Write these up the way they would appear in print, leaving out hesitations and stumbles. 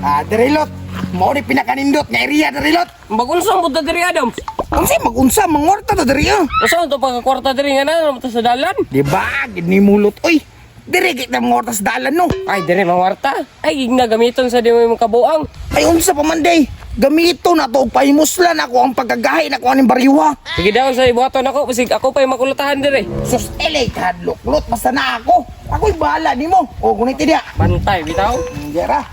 Diri lot. Mao ni pinakanindot nga area diri lot. Magunsa mo ta diri Adam. Unsay magunsa mangorta ta diri ah. Usa to pagkakwarta diri nga na sa dalan. Di ba gini mulot oy. Diri kita mangorta sa dalan no. Ay diri mangwarta. Ay gina gamiton sa di mo kabuang. Ay unsa pa man day. Gamito na to og pahimuslan ako ang pagkagahi na ko aning bariwa. Sige daw sa ibuhaton ako basig ako pa makulutahan diri. Sus elay kadlok-lot basta na ako. Ako'y bahala nimo. O gunit dia. Bantay bitaw. Dira.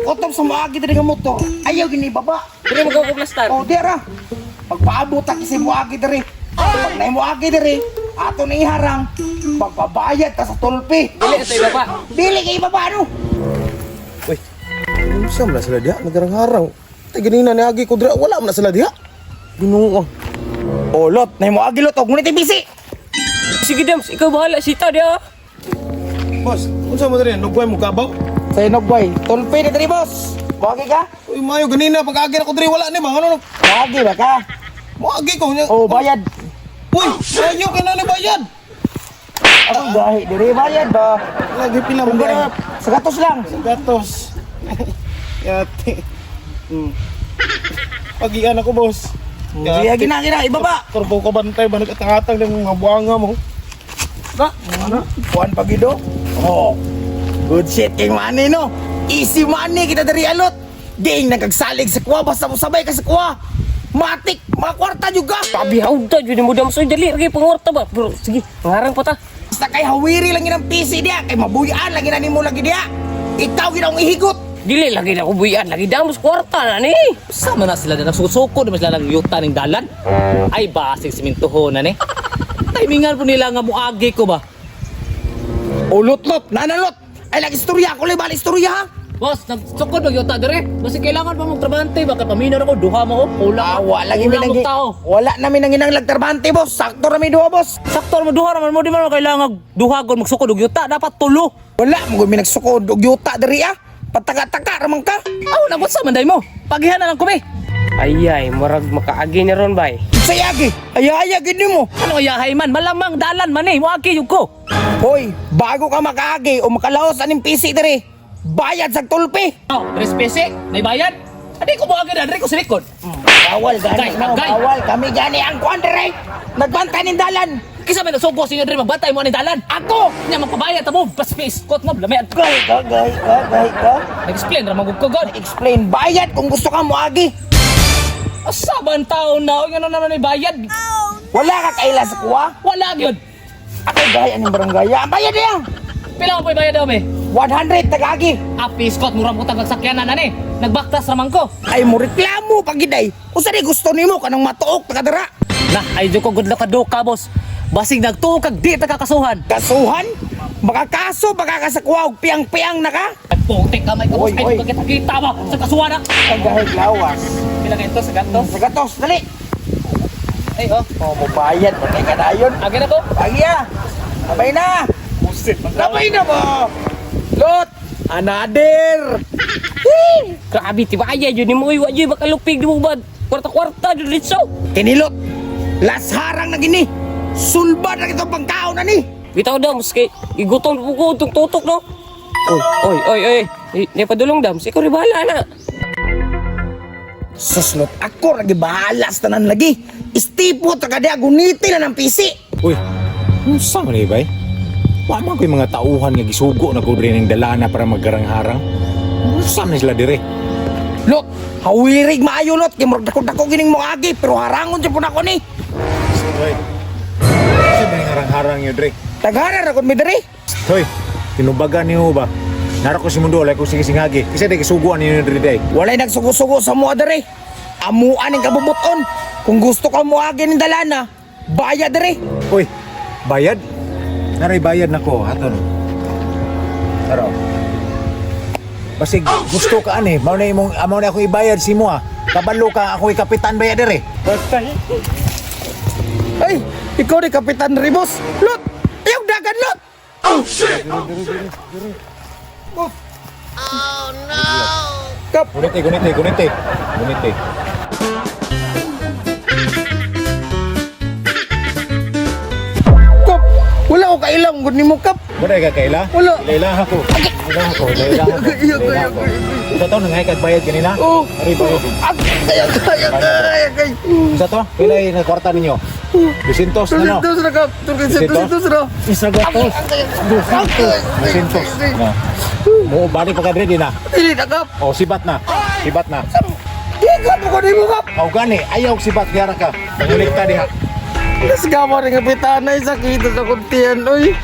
Utop sa maagi diri nga motor. Ayaw gini baba. Diri magkukuplastan. O dira. Pagpaabot ta kasi moagi diri. Pag nay moagi diri, ato ni iharang magbabayad ta sa tulpi. Dili sa ibaba. Dili kay baba no. Uy, unsa man na sila diha? Nagarang-harang. Tay ganina ni agi ko dira, wala man na sila diha. Ginoo. O lot, nay moagi lot og ngunit bisi. Sige Dams, ikaw bahala sita dia. Boss, unsa mo diri? Nugway mo kabaw? Sa inogboy, tulpi ni diri boss. Moagi ka? Uy, mayo ganina pag agi ako diri wala ni ba? Ano? Moagi ba ka? Mo agi ko nya. O bayad. Uy, ayo ka na ni bayad. Ako gahi diri bayad ba? Lagi pila mo Kung gano'n, sa gatos lang. gatos. Yati. Pagian ako, boss. Sige, gina, ibaba. Turbo ka bantay ba nagatangatang ng mga buanga mo? Ba? Ano? Kuhan pagido? Oh. Good shit king money no. Easy money kita dari alot. Ding nagagsalig sa kuha basta mo sabay ka sa kuha. Matik, mga kwarta juga. Pabihaw ta jud mo Dams, oy dali lagi pangwarta ba. Bro, sige, ngarang pa ta. Basta kay hawiri lang yun ang PC dia. Kay mabuyaan lagi na nimo lagi dia. Ikaw gina ang ihigot. Dili lagi na kubuyan lagi Dams kwarta na ni. Sama na sila na nagsusuko na sila ng yuta ng dalan. Ay basig simintuho na ni. Timingan po nila nga muagi ko ba? Ulot-lot, nanalot. Ay lang istorya, ako lang bali istorya ha. Boss, nagsukod mag yuta dire. Basi kailangan pa mong trabante baka paminaw ako duha mo ula. Wala lagi Ulang minang tao. wala namin nang inang lagtarbante boss. Sakto rami duha boss. Sakto mo duha naman mo di man kailangan duhagon magsukod og yuta dapat tulo. Wala mo gumi nagsukod og yuta diri ah. Pataka-taka raman ka. Aw, nabot sa manday mo. Pagihan na lang ko be. Ayay, murag makaagi ni ron bay. Sayagi. Ayaya gini mo. Ano yahay man malamang dalan man muagi yung ko. Hoy, bago ka makaagi o makalaos aning PC diri, bayad sa tulpi. Oh, 3 pese, may bayad. Adi ko muagi na dire ko sa likod. Bawal gani, no, Gay. bawal kami gani ang kuan diri. Nagbantay ning dalan. Kisa may nasugo sa inyo dire magbantay mo ni dalan. Ako. Nya magpabayad ta mo pas face coat mo lamed. Gay. Nag-explain ra magug ko god. Explain bayad kung gusto ka moagi. Asaban taon na o naman may bayad. Wala ka kaila sa kuha. Wala gyud. Ako gaya aning barangay. Ang bayad niya. Pila mo bayad daw be? 100 tagagi. Api Scott mura mo tag sakyanan ani. Nagbaktas ramang ko. Ay mo reklamo pagiday. Usa di gusto nimo kanang matuok tagadara. Nah, ay ko good luck ka boss. Basig nagtuo kag di ta kakasuhan. Kasuhan? Makakaso baka ka sa kuha og piang-piang na ka. Nagputik ka may Oy, kabos oy. ay kita ba sa kasuhan na. Ang gahig lawas. Pila ka ito sa gatos? Sa gatos, dali. Ay oh. Oh, mabayad. Patay ka na yun. Agi na ko. Pagi ah. Sabay na. Sabay na mo. Lot. Anader. Grabe ti ayay jud ni mo wa jud makalupig di mo ba. Kwarta-kwarta jud litso. Kinilot. Las harang na gini. Sulba na ito pangkaon na ni. Bitaw Dams kay igutom ko tong tutok no. Oy. Ni padulong Dams, ikaw ri bahala na. Suslot ako lagi bahalas tanan lagi. Istipo tagadi aguniti na ng PC. Uy, unsa man ni bay? Wa man ko'y mga tauhan nga gisugo na ko diri ning dalana para maggarang-harang. Unsa man sila dire? Lot, hawirig maayo lot. Kaya murag dako gining mo agi. Pero harangon siya po na ko ni. Hoy. Unsa ba yung harang-harang yun dire? Tagaran ako mi diri. Hoy, tinubagan niyo ba? Nara ko si mundo, like ko sige singagi. Kasi day kisuguan niyo diri day. Walay nagsugo-sugo sa mua diri. Amuan ang kabubuton. Kung gusto ka mo agi ng dalana, bayad diri. Uy, bayad? Naray bayad na ko, haton. Taro. Basig gusto ka ani, mao na imong amo na ako ibayad si mo ah. Kabalo ka ako kapitan bayad dire. Ay, ikaw ni Kapitan Ribos. Lot, ayaw dagan lot. Oh shit. Kap, Gunite. kap, wala ko kailang gud nimo kap. Wala ka kaila? Wala. Kaila ako. Kaila ako. Kaila ako. Kaila ako. Sa to nangay kag bayad kanina? Oh. Ari bayad. Kay. Sa to, pila yung kwarta ninyo? 200 na no? 200 na kap. 200 na. Isa gatos. 200. No. Mo balik pa kadre din na. Dili na kap. Oh, sibat na. Sibat na. Ikaw mo ko nimo kap. Oh, gani, ayaw sibat diara ka. Nangulik ka diha. Nas gamar nga bitana sa kita sa kuntian oy.